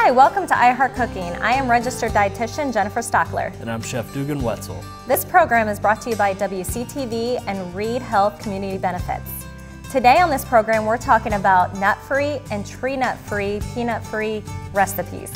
Hi, welcome to iHeart Cooking. I am registered dietitian Jennifer Stockler. And I'm Chef Dugan Wetzel. This program is brought to you by WCTV and Reed Health Community Benefits. Today on this program, we're talking about nut-free and tree nut-free, peanut-free recipes.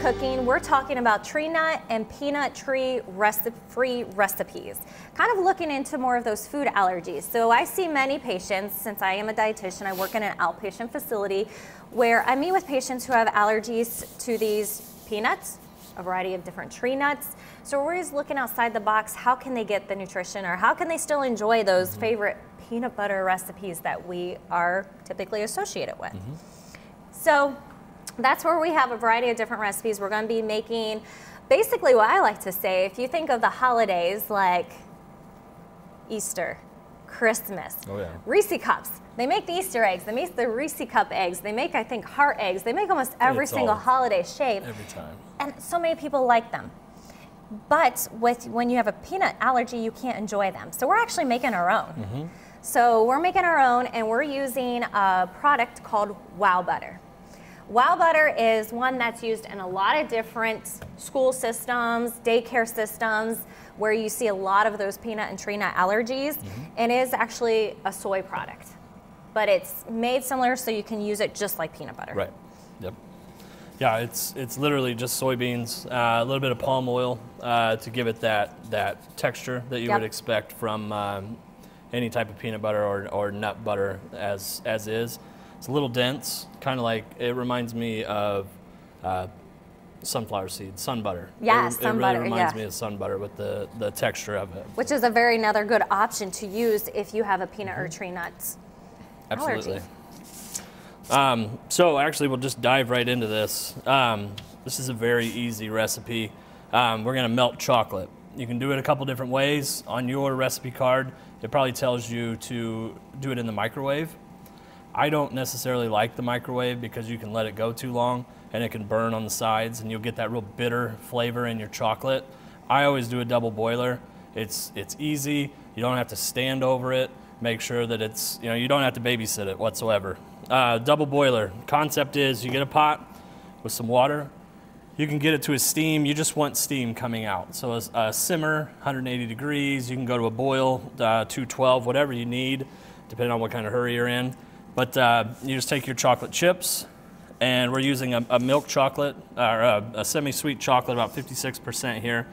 Cooking, we're talking about tree nut and peanut tree free recipes, kind of looking into more of those food allergies. So I see many patients, since I am a dietitian, I work in an outpatient facility where I meet with patients who have allergies to these peanuts, a variety of different tree nuts. So we're always looking outside the box, how can they get the nutrition or how can they still enjoy those favorite peanut butter recipes that we are typically associated with. So that's where we have a variety of different recipes. We're going to be making basically what I like to say, if you think of the holidays like Easter, Christmas, Reese cups. They make the Easter eggs, they make the Reese cup eggs, they make, I think, heart eggs. They make almost every single holiday shape. Every time. And so many people like them. But when you have a peanut allergy, you can't enjoy them. So we're actually making our own. So we're making our own, and we're using a product called Wow Butter. Wow Butter is one that's used in a lot of different school systems, daycare systems, where you see a lot of those peanut and tree nut allergies, and it is actually a soy product. But it's made similar so you can use it just like peanut butter. Right, yep. Yeah, it's literally just soybeans, a little bit of palm oil to give it that texture that you would expect from any type of peanut butter or nut butter as is. It's a little dense, kind of like, it reminds me of sunflower seeds, sun butter. Yes, sun butter, It really reminds me of sun butter with the texture of it. Which is another good option to use if you have a peanut or tree nuts Absolutely. allergy. So actually, we'll just dive right into this. This is a very easy recipe. We're gonna melt chocolate. You can do it a couple different ways. On your recipe card, it probably tells you to do it in the microwave. I don't necessarily like the microwave because you can let it go too long and it can burn on the sides and you'll get that real bitter flavor in your chocolate. I always do a double boiler. It's easy. You don't have to stand over it. Make sure that it's, you don't have to babysit it whatsoever. Double boiler. Concept is you get a pot with some water. You can get it to a steam. You just want steam coming out. So a simmer, 180 degrees. You can go to a boil, 212, whatever you need, depending on what kind of hurry you're in. But you just take your chocolate chips, and we're using a milk chocolate, or a semi-sweet chocolate, about 56% here.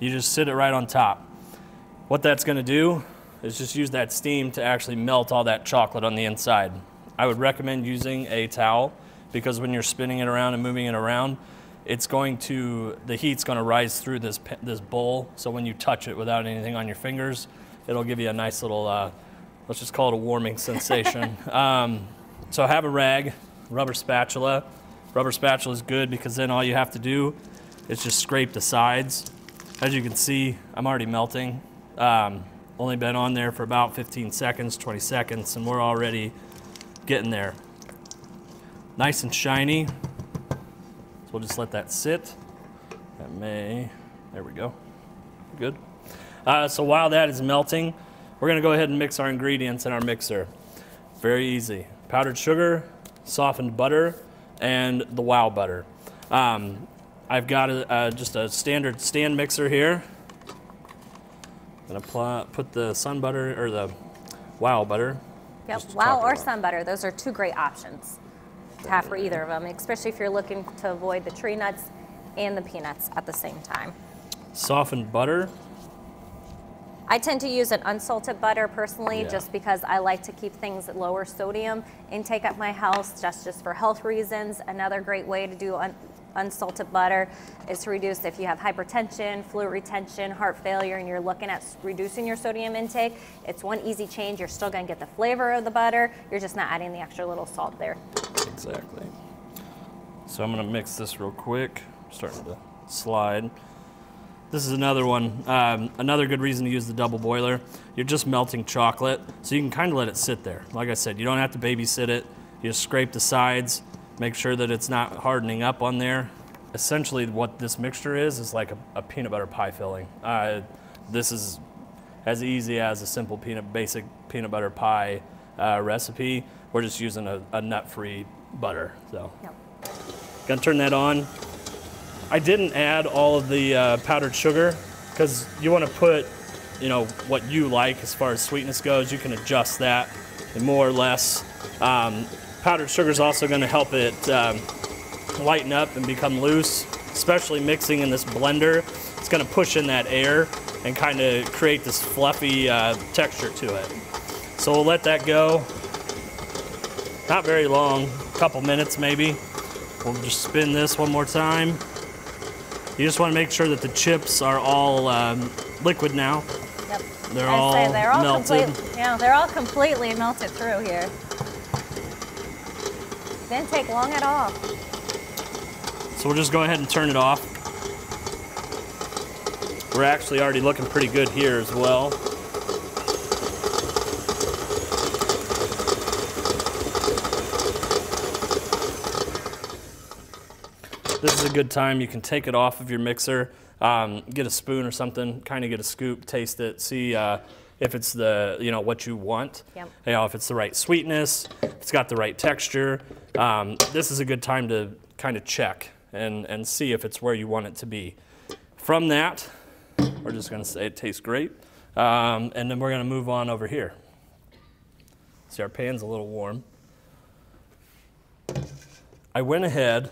You just sit it right on top. What that's gonna do is just use that steam to actually melt all that chocolate on the inside. I would recommend using a towel, because when you're spinning it around and moving it around, the heat's gonna rise through this bowl, so when you touch it without anything on your fingers, it'll give you a nice little, let's just call it a warming sensation. So have a rag, rubber spatula. Rubber spatula is good because then all you have to do is just scrape the sides. As you can see, I'm already melting. Only been on there for about 15 seconds, 20 seconds, and we're already getting there. Nice and shiny. So we'll just let that sit. There we go, good. So while that is melting, we're gonna go ahead and mix our ingredients in our mixer. Very easy. Powdered sugar, softened butter, and the Wow Butter. I've got just a standard stand mixer here. I'm gonna put the sun butter, or the Wow Butter. Yep, Wow or sun butter, those are two great options to have for either of them, especially if you're looking to avoid the tree nuts and the peanuts at the same time. Softened butter. I tend to use an unsalted butter personally, just because I like to keep things at lower sodium intake at my house, just for health reasons. Another great way to do unsalted butter is to reduce if you have hypertension, fluid retention, heart failure, and you're looking at reducing your sodium intake. It's one easy change. You're still going to get the flavor of the butter. You're just not adding the extra little salt there. Exactly. So I'm gonna mix this real quick. Starting to slide. This is another one. Another good reason to use the double boiler. You're just melting chocolate, so you can kind of let it sit there. Like I said, you don't have to babysit it. You just scrape the sides, make sure that it's not hardening up on there. Essentially what this mixture is like a peanut butter pie filling. This is as easy as a simple basic peanut butter pie recipe. We're just using a nut-free butter. So, Yep. Gonna turn that on. I didn't add all of the powdered sugar because you want to put, what you like as far as sweetness goes. You can adjust that more or less. Powdered sugar is also going to help it lighten up and become loose, especially mixing in this blender. It's going to push in that air and kind of create this fluffy texture to it. So we'll let that go. Not very long, a couple minutes maybe. We'll just spin this one more time. You just want to make sure that the chips are all liquid now. Yep. They're all melted. They're all completely melted through here. Didn't take long at all. So we'll just go ahead and turn it off. We're actually already looking pretty good here as well. This is a good time. You can take it off of your mixer, get a spoon or something, kind of get a scoop, taste it, see if it's what you want. Yep. If it's the right sweetness, if it's got the right texture. This is a good time to kind of check and see if it's where you want it to be. From that, we're just going to say it tastes great, and then we're going to move on over here. See, our pan's a little warm. I went ahead,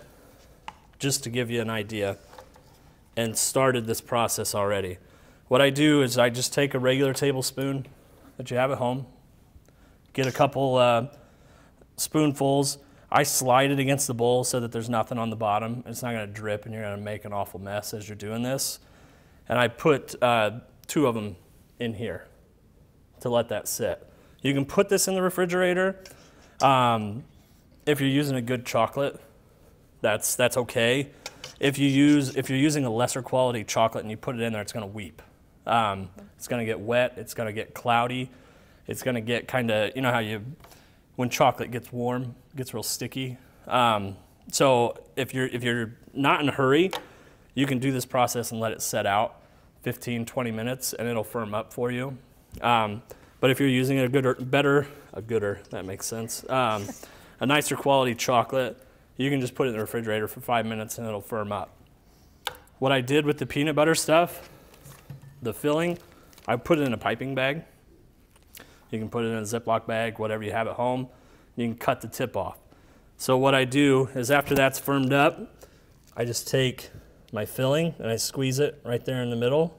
just to give you an idea, and started this process already. What I do is I just take a regular tablespoon that you have at home, get a couple spoonfuls. I slide it against the bowl so that there's nothing on the bottom. It's not gonna drip and you're gonna make an awful mess as you're doing this. And I put 2 of them in here to let that sit. You can put this in the refrigerator. If you're using a good chocolate, that's okay. If you're using a lesser quality chocolate and you put it in there, it's gonna weep. It's gonna get wet, it's gonna get cloudy, it's gonna get kinda, how when chocolate gets warm, it gets real sticky. So if you're not in a hurry, you can do this process and let it set out 15, 20 minutes and it'll firm up for you. But if you're using a gooder, that makes sense, a nicer quality chocolate, you can just put it in the refrigerator for 5 minutes and it'll firm up. What I did with the peanut butter stuff, the filling, I put it in a piping bag. You can put it in a Ziploc bag, whatever you have at home. You can cut the tip off. So what I do is after that's firmed up, I just take my filling and I squeeze it right there in the middle.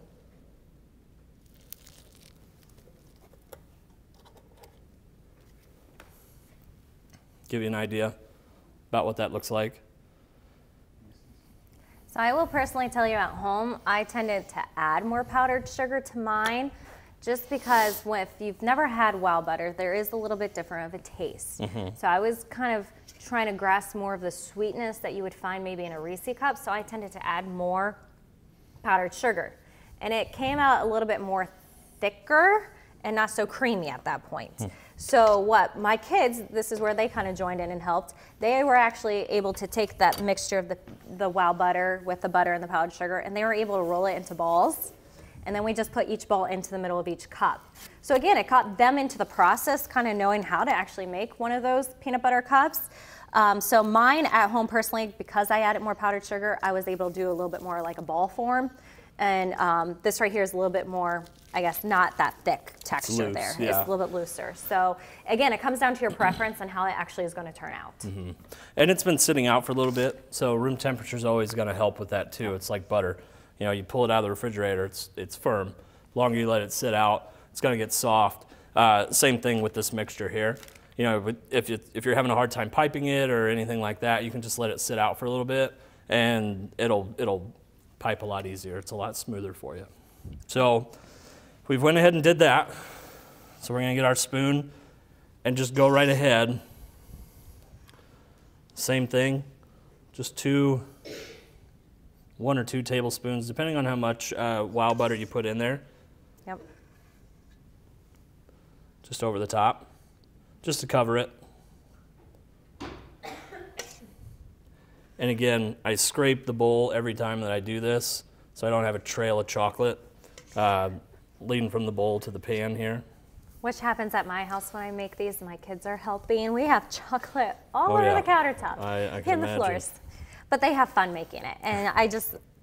Give you an idea about what that looks like. So I will personally tell you at home, I tended to add more powdered sugar to mine just because if you've never had WOW butter, there is a little bit different of a taste. So I was kind of trying to grasp more of the sweetness that you would find maybe in a Reese cup, so I tended to add more powdered sugar. And it came out a little bit more thicker and not so creamy at that point. So what my kids, this is where they kind of joined in and helped. They were actually able to take that mixture of the WOW butter with the butter and the powdered sugar, and they were able to roll it into balls. And then we just put each ball into the middle of each cup. So again, it got them into the process, kind of knowing how to actually make one of those peanut butter cups. So mine at home personally, because I added more powdered sugar, I was able to do a little bit more like a ball form. And this right here is a little bit more, I guess, not that thick texture there. Yeah. It's a little bit looser. So again, it comes down to your preference and how it actually is going to turn out. And it's been sitting out for a little bit, so room temperature is always going to help with that too. It's like butter. You pull it out of the refrigerator, it's firm. The longer you let it sit out, it's going to get soft. Same thing with this mixture here. If you're having a hard time piping it or anything like that, you can just let it sit out for a little bit, and it'll pipe a lot easier. It's a lot smoother for you. So we've went ahead and did that. So we're going to get our spoon and just go right ahead. Same thing. just 1 or 2 tablespoons, depending on how much wild butter you put in there. Yep. Just over the top, just to cover it. And again, I scrape the bowl every time that I do this, so I don't have a trail of chocolate leading from the bowl to the pan here. Which happens at my house when I make these. My kids are helping. We have chocolate all over the countertop, I can and the imagine. floors. But they have fun making it, and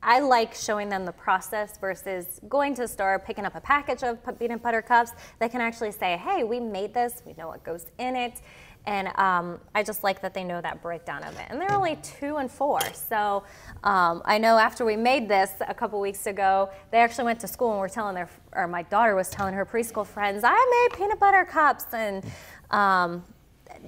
I like showing them the process versus going to the store, picking up a package of peanut butter cups. They can actually say, hey, we made this, we know what goes in it. And I just like that they know that breakdown of it. And they're only 2 and 4. So I know after we made this a couple weeks ago, they actually went to school and were telling my daughter was telling her preschool friends, I made peanut butter cups. And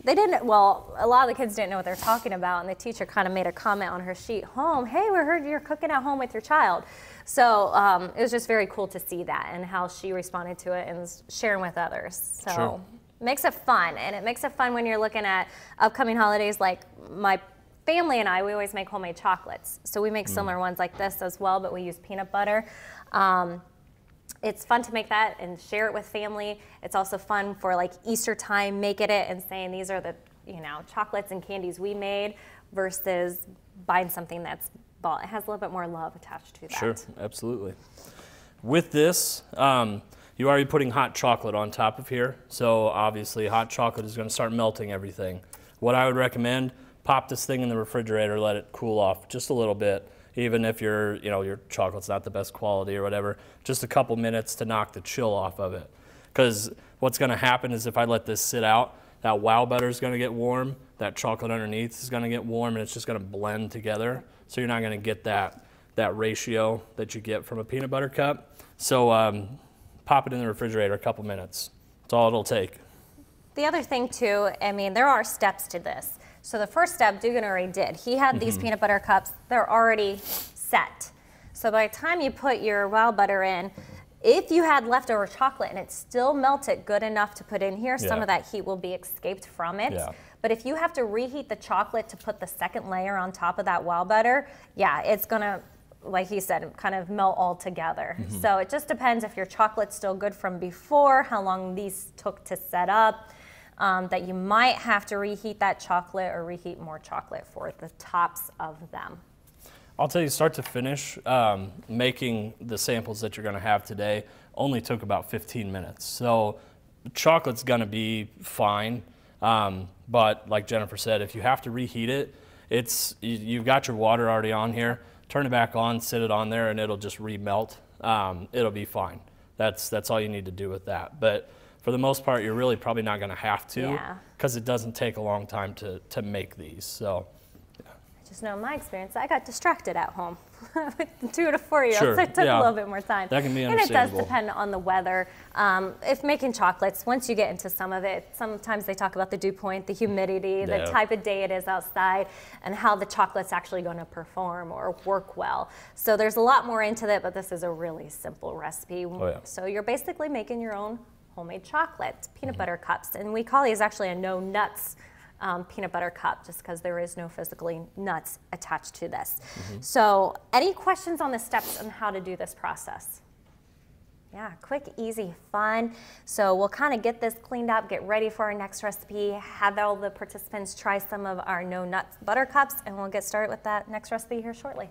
they didn't, well, a lot of the kids didn't know what they're talking about. And the teacher kind of made a comment on her sheet home, hey, we heard you're cooking at home with your child. So it was just very cool to see that and how she responded to it and was sharing with others. So. Sure. Makes it fun, and it makes it fun when you're looking at upcoming holidays. Like my family and I, we always make homemade chocolates. So we make similar ones like this as well, but we use peanut butter. It's fun to make that and share it with family. It's also fun for like Easter time, making it and saying these are the chocolates and candies we made versus buying something that's bought. It has a little bit more love attached to that. Sure, absolutely. With this, you're already putting hot chocolate on top of here, so obviously hot chocolate is going to start melting everything. What I would recommend, pop this thing in the refrigerator, let it cool off just a little bit, even if your chocolate's not the best quality or whatever, just a couple minutes to knock the chill off of it. Because what's going to happen is if I let this sit out, that wild butter is going to get warm, that chocolate underneath is going to get warm, and it's just going to blend together, so you're not going to get that ratio that you get from a peanut butter cup. So pop it in the refrigerator a couple minutes. That's all it'll take. The other thing too, I mean, there are steps to this. So the first step Dugan already did. He had these peanut butter cups, they're already set. So by the time you put your wild butter in, if you had leftover chocolate and it still melted good enough to put in here, some of that heat will be escaped from it. Yeah. But if you have to reheat the chocolate to put the second layer on top of that wild butter, yeah, it's gonna, like he said, kind of melt all together. So it just depends if your chocolate's still good from before, how long these took to set up, that you might have to reheat that chocolate or reheat more chocolate for the tops of them. I'll tell you, start to finish, making the samples that you're going to have today only took about 15 minutes. So the chocolate's going to be fine, but like Jennifer said, if you have to reheat it, you've got your water already on here. Turn it back on, sit it on there, and it'll just remelt. It'll be fine. That's all you need to do with that. But for the most part, you're really probably not going to have to, because it doesn't take a long time to make these. So, yeah. I just know in my experience, I got distracted at home with the 2 to 4-year-olds. Sure. So it took a little bit more time. That can be understandable. And it does depend on the weather. If making chocolates, once you get into some of it, sometimes they talk about the dew point, the humidity, the type of day it is outside, and how the chocolate's actually going to perform or work well. So there's a lot more into it, but this is a really simple recipe. So you're basically making your own homemade chocolate, peanut butter cups. And we call these actually a no nuts peanut butter cup, just because there is no physically nuts attached to this. So any questions on the steps on how to do this process? Yeah, quick, easy, fun. So we'll kind of get this cleaned up, get ready for our next recipe, have all the participants try some of our no nuts butter cups, and we'll get started with that next recipe here shortly.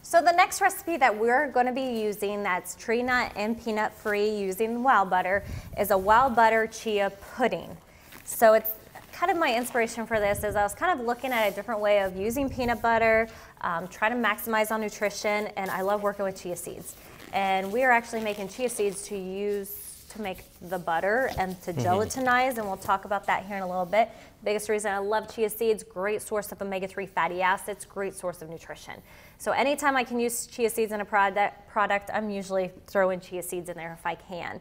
So the next recipe that we're going to be using that's tree nut and peanut free using wild butter is a wild butter chia pudding. So it's kind of my inspiration for this is I was kind of looking at a different way of using peanut butter, trying to maximize on nutrition, and I love working with chia seeds. And we are actually making chia seeds to use to make the butter and to gelatinize, and we'll talk about that here in a little bit. The biggest reason I love chia seeds, great source of omega-3 fatty acids, great source of nutrition. So anytime I can use chia seeds in a product, I'm usually throwing chia seeds in there if I can.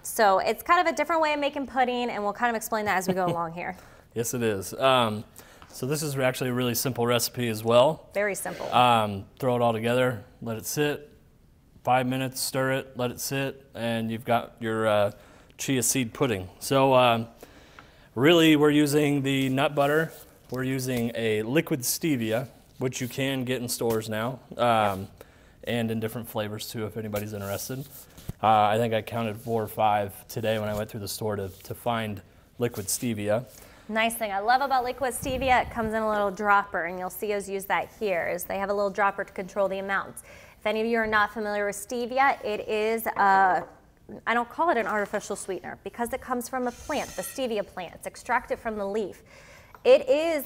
So it's kind of a different way of making pudding, and we'll kind of explain that as we go along here. Yes, it is. So this is actually a really simple recipe as well. Very simple. Throw it all together, let it sit. 5 minutes, stir it, let it sit, and you've got your chia seed pudding. So really we're using the nut butter. We're using a liquid stevia, which you can get in stores now, and in different flavors too if anybody's interested. I think I counted 4 or 5 today when I went through the store to find liquid stevia. Nice thing I love about liquid stevia, it comes in a little dropper, and you'll see us use that here, is they have a little dropper to control the amounts. If any of you are not familiar with stevia, it is, I don't call it an artificial sweetener because it comes from a plant, the stevia plant. It's extracted from the leaf. It is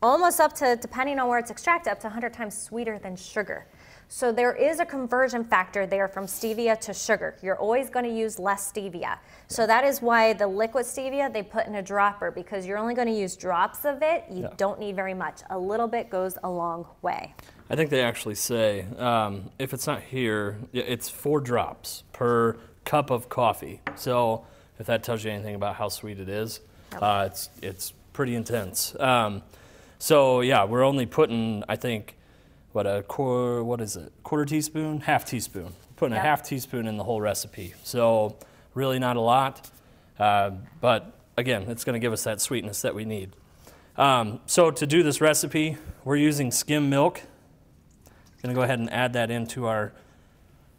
almost up to, depending on where it's extracted, up to 100 times sweeter than sugar. So there is a conversion factor there from stevia to sugar. You're always going to use less stevia. So that is why the liquid stevia they put in a dropper, because you're only going to use drops of it. You don't need very much. A little bit goes a long way. I think they actually say, if it's not here, it's 4 drops per cup of coffee. So if that tells you anything about how sweet it is, it's pretty intense. So yeah, we're only putting, I think, quarter teaspoon, half teaspoon. Putting a half teaspoon in the whole recipe. So really not a lot, but again, it's gonna give us that sweetness that we need. So to do this recipe, we're using skim milk. Gonna go ahead and add that into our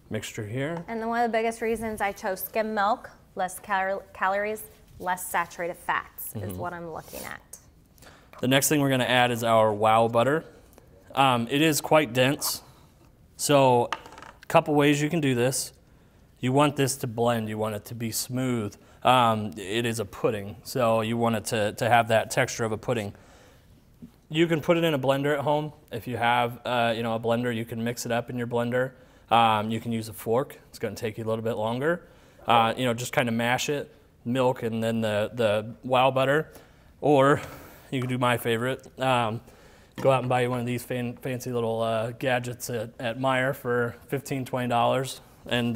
mixture here. And then one of the biggest reasons I chose skim milk, less calories, less saturated fats is what I'm looking at. The next thing we're gonna add is our wow butter. It is quite dense, so a couple ways you can do this. You want this to blend, you want it to be smooth. It is a pudding, so you want it to have that texture of a pudding. You can put it in a blender at home. If you have a blender, you can mix it up in your blender. You can use a fork. It's going to take you a little bit longer. Just kind of mash it, milk and then the wow butter. Or you can do my favorite. Go out and buy you one of these fancy little gadgets at Meijer for $15, $20 and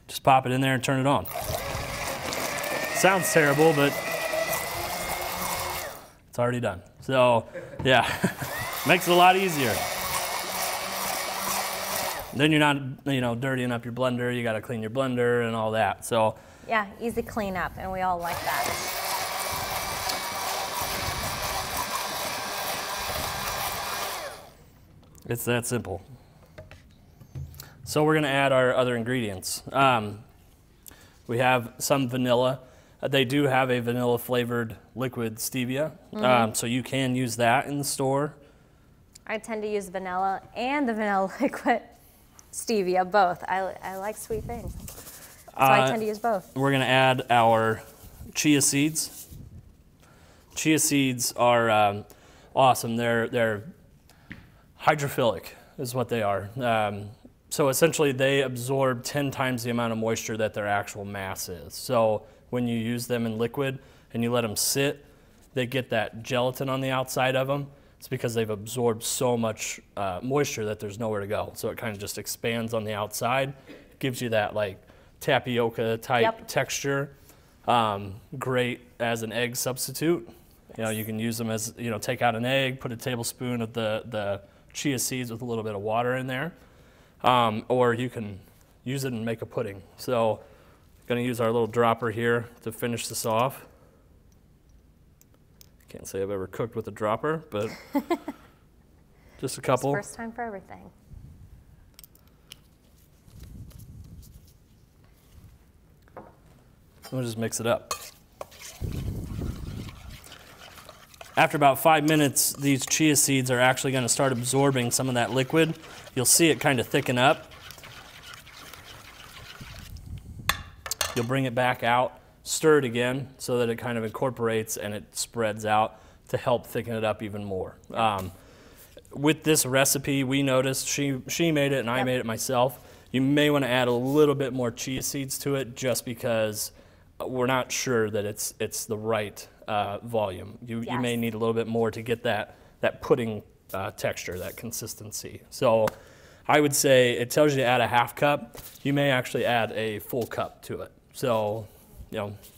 just pop it in there and turn it on. Sounds terrible, but it's already done. So yeah, makes it a lot easier. Then you're not dirtying up your blender. You got to clean your blender and all that. So yeah, easy cleanup, and we all like that. It's that simple. So we're going to add our other ingredients. We have some vanilla. They do have a vanilla flavored liquid stevia, so you can use that in the store. I tend to use vanilla and the vanilla liquid stevia, both. I like sweet things, so I tend to use both. We're going to add our chia seeds. Chia seeds are awesome. They're hydrophilic is what they are. So essentially they absorb 10 times the amount of moisture that their actual mass is. So when you use them in liquid and you let them sit, they get that gelatin on the outside of them. It's because they've absorbed so much moisture that there's nowhere to go. So it kind of just expands on the outside, gives you that like tapioca type texture. Great as an egg substitute. Yes. You can use them as, take out an egg, put a tablespoon of the chia seeds with a little bit of water in there. Or you can use it and make a pudding. So I'm gonna use our little dropper here to finish this off. Can't say I've ever cooked with a dropper, but just a couple. First time for everything. We'll just mix it up. After about 5 minutes, these chia seeds are actually going to start absorbing some of that liquid. You'll see it kind of thicken up. You'll bring it back out, stir it again so that it kind of incorporates and it spreads out to help thicken it up even more. With this recipe, we noticed, she made it and I made it myself. You may want to add a little bit more chia seeds to it just because we're not sure that it's the right volume. You may need a little bit more to get that pudding texture, that consistency. So I would say it tells you to add a half cup. You may actually add a full cup to it. So,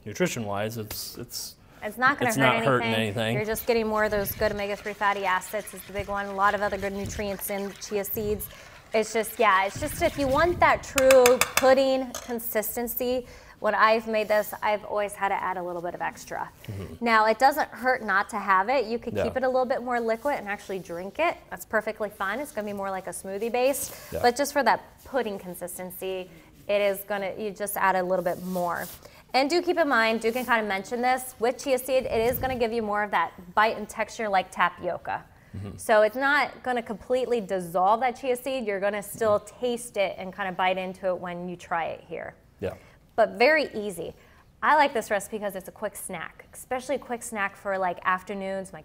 nutrition-wise, it's not going to hurt anything. You're just getting more of those good omega-3 fatty acids is the big one. A lot of other good nutrients in chia seeds. It's just if you want that true pudding consistency, when I've made this, I've always had to add a little bit of extra. Now, it doesn't hurt not to have it. You could keep it a little bit more liquid and actually drink it. That's perfectly fine. It's gonna be more like a smoothie base. But just for that pudding consistency, it is gonna, you just add a little bit more. And do keep in mind, Duke can kind of mention this, with chia seed, it is gonna give you more of that bite and texture like tapioca. So it's not gonna completely dissolve that chia seed. You're gonna still taste it and kind of bite into it when you try it here. But very easy. I like this recipe because it's a quick snack, especially a quick snack for like afternoons. My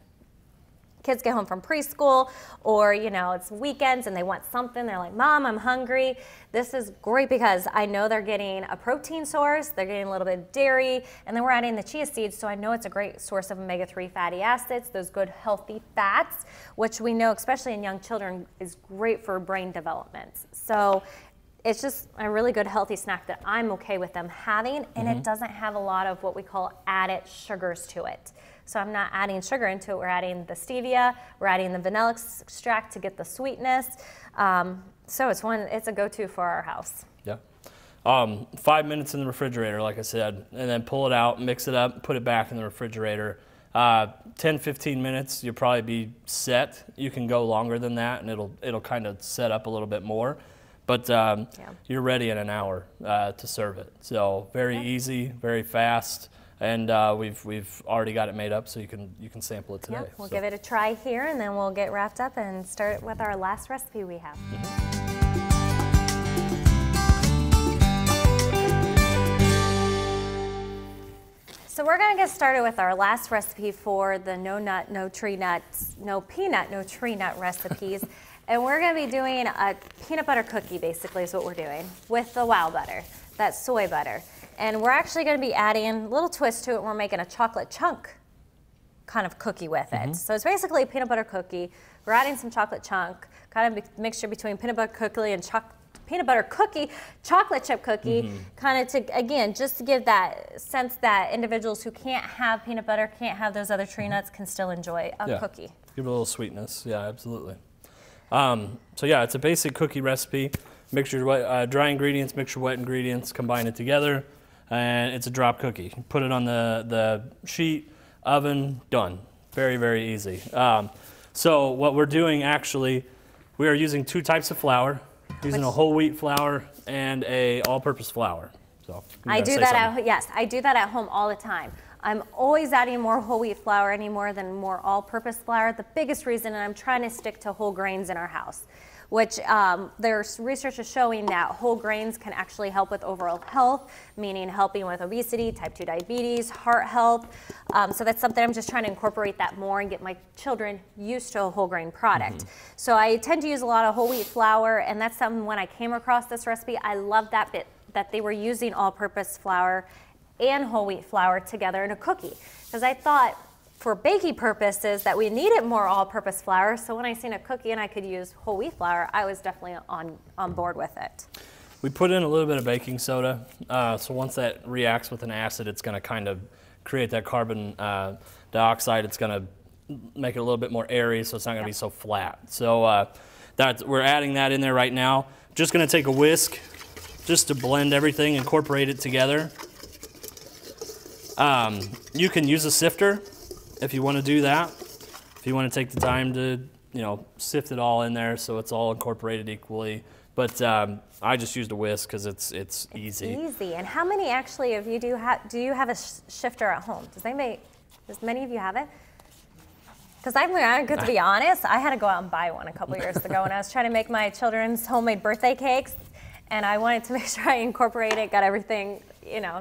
kids get home from preschool, or you know, it's weekends and they want something. They're like, Mom, I'm hungry. This is great because I know they're getting a protein source, they're getting a little bit of dairy, and then we're adding the chia seeds, so I know it's a great source of omega-3 fatty acids, those good healthy fats, which we know, especially in young children, is great for brain development. So it's just a really good healthy snack that I'm okay with them having, and it doesn't have a lot of what we call added sugars to it. So I'm not adding sugar into it. We're adding the stevia, we're adding the vanilla extract to get the sweetness. So it's a go-to for our house. 5 minutes in the refrigerator, like I said, and then pull it out, mix it up, put it back in the refrigerator. 10-15 minutes, you'll probably be set. You can go longer than that, and it'll kind of set up a little bit more. But you're ready in an hour to serve it. So very easy, very fast, and we've already got it made up, so you can sample it today. We'll give it a try here, and then we'll get wrapped up and start with our last recipe we have. So we're going to get started with our last recipe for the no nut, no tree nuts, no peanut, no tree nut recipes. And we're going to be doing a peanut butter cookie, basically, is what we're doing, with the wow butter, that soy butter. And we're actually going to be adding a little twist to it. We're making a chocolate chunk kind of cookie with it. So it's basically a peanut butter cookie. We're adding some chocolate chunk, kind of a mixture between peanut butter cookie and chocolate chip cookie, kind of to, again, just to give that sense that individuals who can't have peanut butter, can't have those other tree nuts, can still enjoy a cookie. Give it a little sweetness. Yeah, absolutely. So yeah, it's a basic cookie recipe. Mix your dry ingredients, mix your wet ingredients, combine it together, and it's a drop cookie. Put it on the sheet, oven, done. Very, very easy. So what we're doing actually, we are using two types of flour, using a whole wheat flour and a all-purpose flour. So I do that I do that at home all the time. I'm always adding more whole wheat flour anymore than more all-purpose flour. The biggest reason, and I'm trying to stick to whole grains in our house, which there's research is showing that whole grains can actually help with overall health, meaning helping with obesity, type 2 diabetes, heart health. So that's something I'm just trying to incorporate that more and get my children used to a whole grain product. So I tend to use a lot of whole wheat flour, and that's something when I came across this recipe, I loved that bit, that they were using all-purpose flour and whole wheat flour together in a cookie, because I thought for baking purposes that we needed more all-purpose flour. So when I seen a cookie and I could use whole wheat flour, I was definitely on board with it. We put in a little bit of baking soda, so once that reacts with an acid, it's going to kind of create that carbon dioxide. It's going to make it a little bit more airy, so it's not going to be so flat. So we're adding that in there right now. Just going to take a whisk just to blend everything, incorporate it together. You can use a sifter if you want to do that. If you want to take the time to, sift it all in there so it's all incorporated equally. But I just used a whisk because it's easy. It's easy. And how many actually of you do you have a shifter at home? Does many of you have it? Because I'm good to be honest, I had to go out and buy one a couple years ago when I was trying to make my children's homemade birthday cakes, and I wanted to make sure I incorporated, got everything,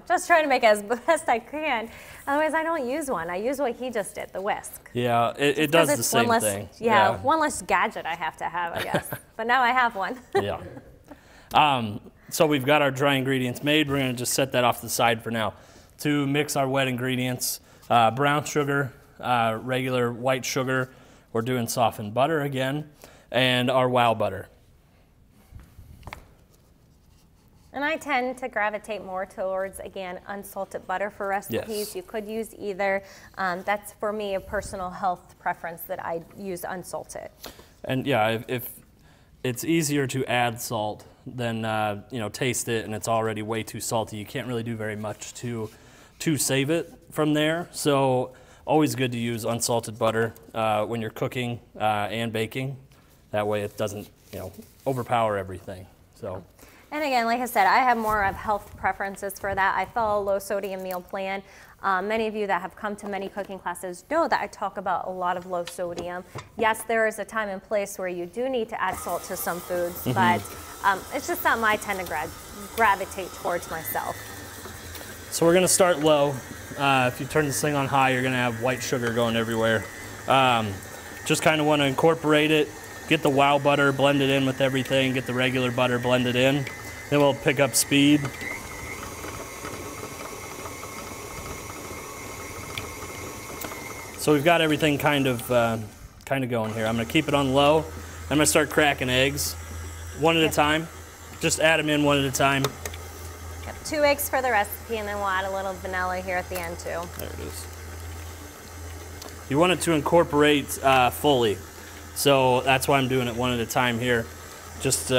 just trying to make it as best I can. Otherwise, I don't use one. I use what he just did, the whisk. Yeah, it does the same thing. Yeah, one less gadget I have to have, I guess. But now I have one. Yeah. So we've got our dry ingredients made. We're going to just set that off to the side for now. To mix our wet ingredients, brown sugar, regular white sugar, we're doing softened butter again, and our wow butter. And I tend to gravitate more towards, again, unsalted butter for recipes. Yes. You could use either. That's, for me, a personal health preference that I use unsalted. And yeah, if it's easier to add salt than you know, taste it and it's already way too salty. You can't really do very much to save it from there. So always good to use unsalted butter when you're cooking and baking. That way it doesn't, you know, overpower everything. So. And again, like I said, I have more of health preferences for that. I follow a low sodium meal plan. Many of you that have come to many cooking classes know that I talk about a lot of low sodium. Yes, there is a time and place where you do need to add salt to some foods, but it's just something I tend to gravitate towards myself. So we're gonna start low. If you turn this thing on high, you're gonna have white sugar going everywhere. Just kind of want to incorporate it, get the wow butter blended in with everything, get the regular butter blended in. Then we'll pick up speed. So we've got everything kind of going here. I'm gonna keep it on low. I'm gonna start cracking eggs, one at a time. Just add them in one at a time. Yep, 2 eggs for the recipe, and then we'll add a little vanilla here at the end too. There it is. You want it to incorporate fully. So that's why I'm doing it one at a time here. Just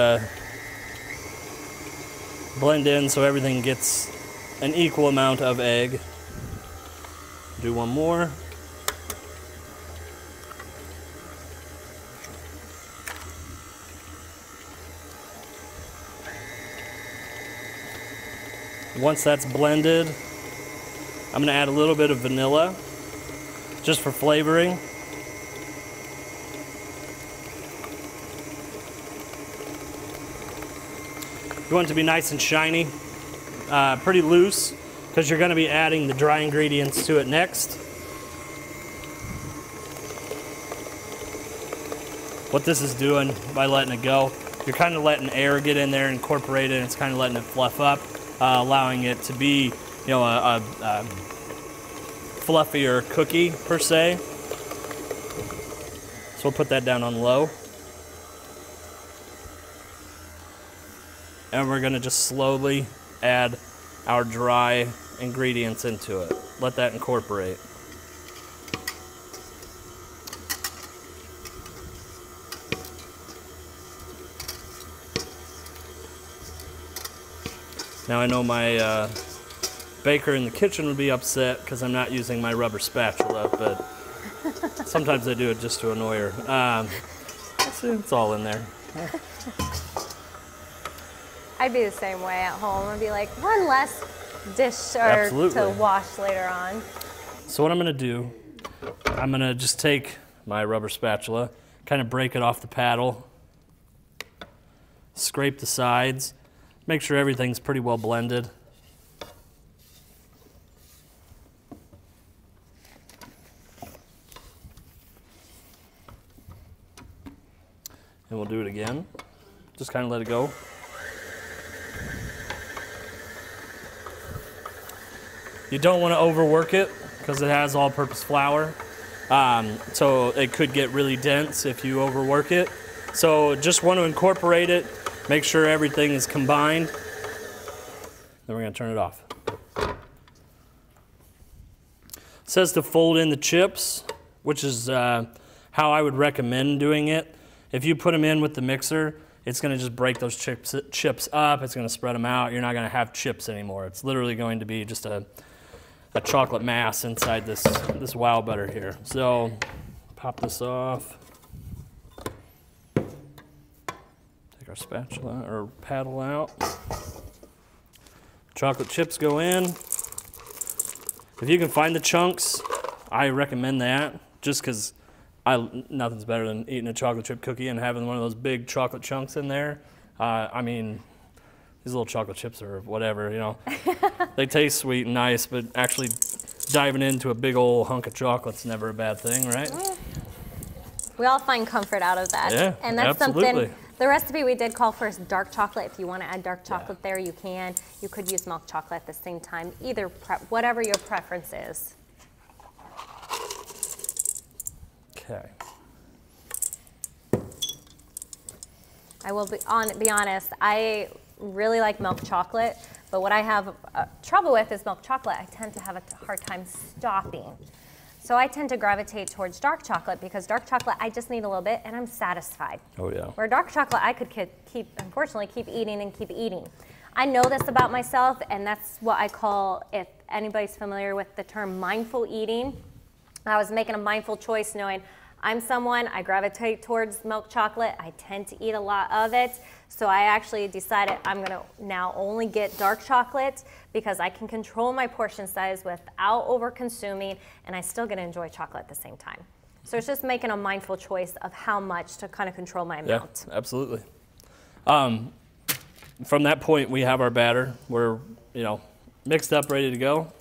blend in so everything gets an equal amount of egg. Do one more. Once that's blended, I'm gonna add a little bit of vanilla just for flavoring. You want it to be nice and shiny, pretty loose, because you're gonna be adding the dry ingredients to it next. What this is doing by letting it go, you're kind of letting air get in there, incorporate it, and it's kind of letting it fluff up. Allowing it to be, you know, a fluffier cookie per se. So we'll put that down on low. And we're gonna just slowly add our dry ingredients into it. Let that incorporate. Now I know my baker in the kitchen would be upset because I'm not using my rubber spatula, but sometimes I do it just to annoy her. It's all in there. I'd be the same way at home. I'd be like, one less dish to wash later on. So what I'm gonna do, I'm gonna just take my rubber spatula, kind of break it off the paddle, scrape the sides, make sure everything's pretty well blended. And we'll do it again. Just kind of let it go. You don't want to overwork it because it has all-purpose flour. So it could get really dense if you overwork it. So just want to incorporate it. Make sure everything is combined. Then we're going to turn it off. It says to fold in the chips, which is how I would recommend doing it. If you put them in with the mixer, it's going to just break those chips up. It's going to spread them out. You're not going to have chips anymore. It's literally going to be just a chocolate mass inside this wow butter here. So pop this off. Our spatula or paddle out. Chocolate chips go in. If you can find the chunks, I recommend that, just because nothing's better than eating a chocolate chip cookie and having one of those big chocolate chunks in there. I mean, these little chocolate chips or whatever, you know, they taste sweet and nice, but actually diving into a big old hunk of chocolate's never a bad thing, right? We all find comfort out of that. Yeah, and that's absolutely. Something. The recipe we did call for is dark chocolate. If you want to add dark chocolate there, you can. You could use milk chocolate at the same time. Either whatever your preference is. Okay. I will be honest. I really like milk chocolate, but what I have trouble with is milk chocolate. I tend to have a hard time stopping. So I tend to gravitate towards dark chocolate because dark chocolate, I just need a little bit and I'm satisfied. Oh yeah. Where dark chocolate, I could unfortunately keep eating and keep eating. I know this about myself, and that's what I call, if anybody's familiar with the term mindful eating, I was making a mindful choice knowing I'm someone, I gravitate towards milk chocolate, I tend to eat a lot of it, so I actually decided I'm gonna now only get dark chocolate because I can control my portion size without over consuming, and I still get to enjoy chocolate at the same time. So it's just making a mindful choice of how much to kind of control my amount. Yeah, absolutely. From that point, we have our batter. We're, mixed up, ready to go.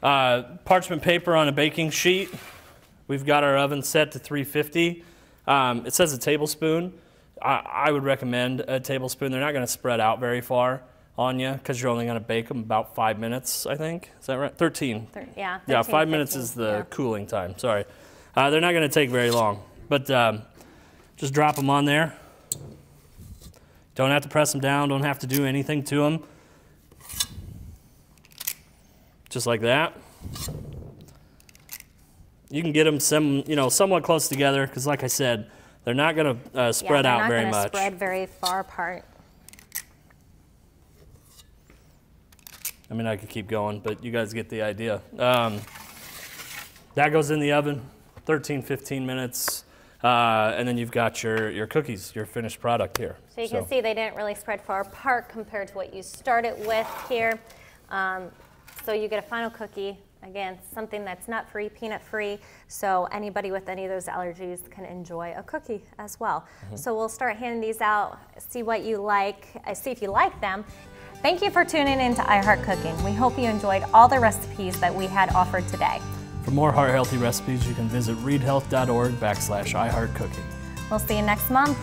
Parchment paper on a baking sheet. We've got our oven set to 350. It says a tablespoon. I would recommend a tablespoon. They're not going to spread out very far on you because you're only going to bake them about 5 minutes, I think. Is that right? 13. Yeah, 13, yeah, 5 15, minutes is the cooling time. Sorry. They're not going to take very long. But just drop them on there. Don't have to press them down. Don't have to do anything to them. Just like that. You can get them somewhat close together because, like I said, they're not going to spread out very much. They're not going to spread very far apart. I mean, I could keep going, but you guys get the idea. That goes in the oven, 13, 15 minutes, and then you've got your cookies, your finished product here. So you can see they didn't really spread far apart compared to what you started with here. So you get a final cookie. Again, something that's nut-free, peanut-free, so anybody with any of those allergies can enjoy a cookie as well. So we'll start handing these out, see what you like, see if you like them. Thank you for tuning in to iHeart Cooking. We hope you enjoyed all the recipes that we had offered today. For more heart-healthy recipes, you can visit readhealth.org/iHeartCooking. We'll see you next month.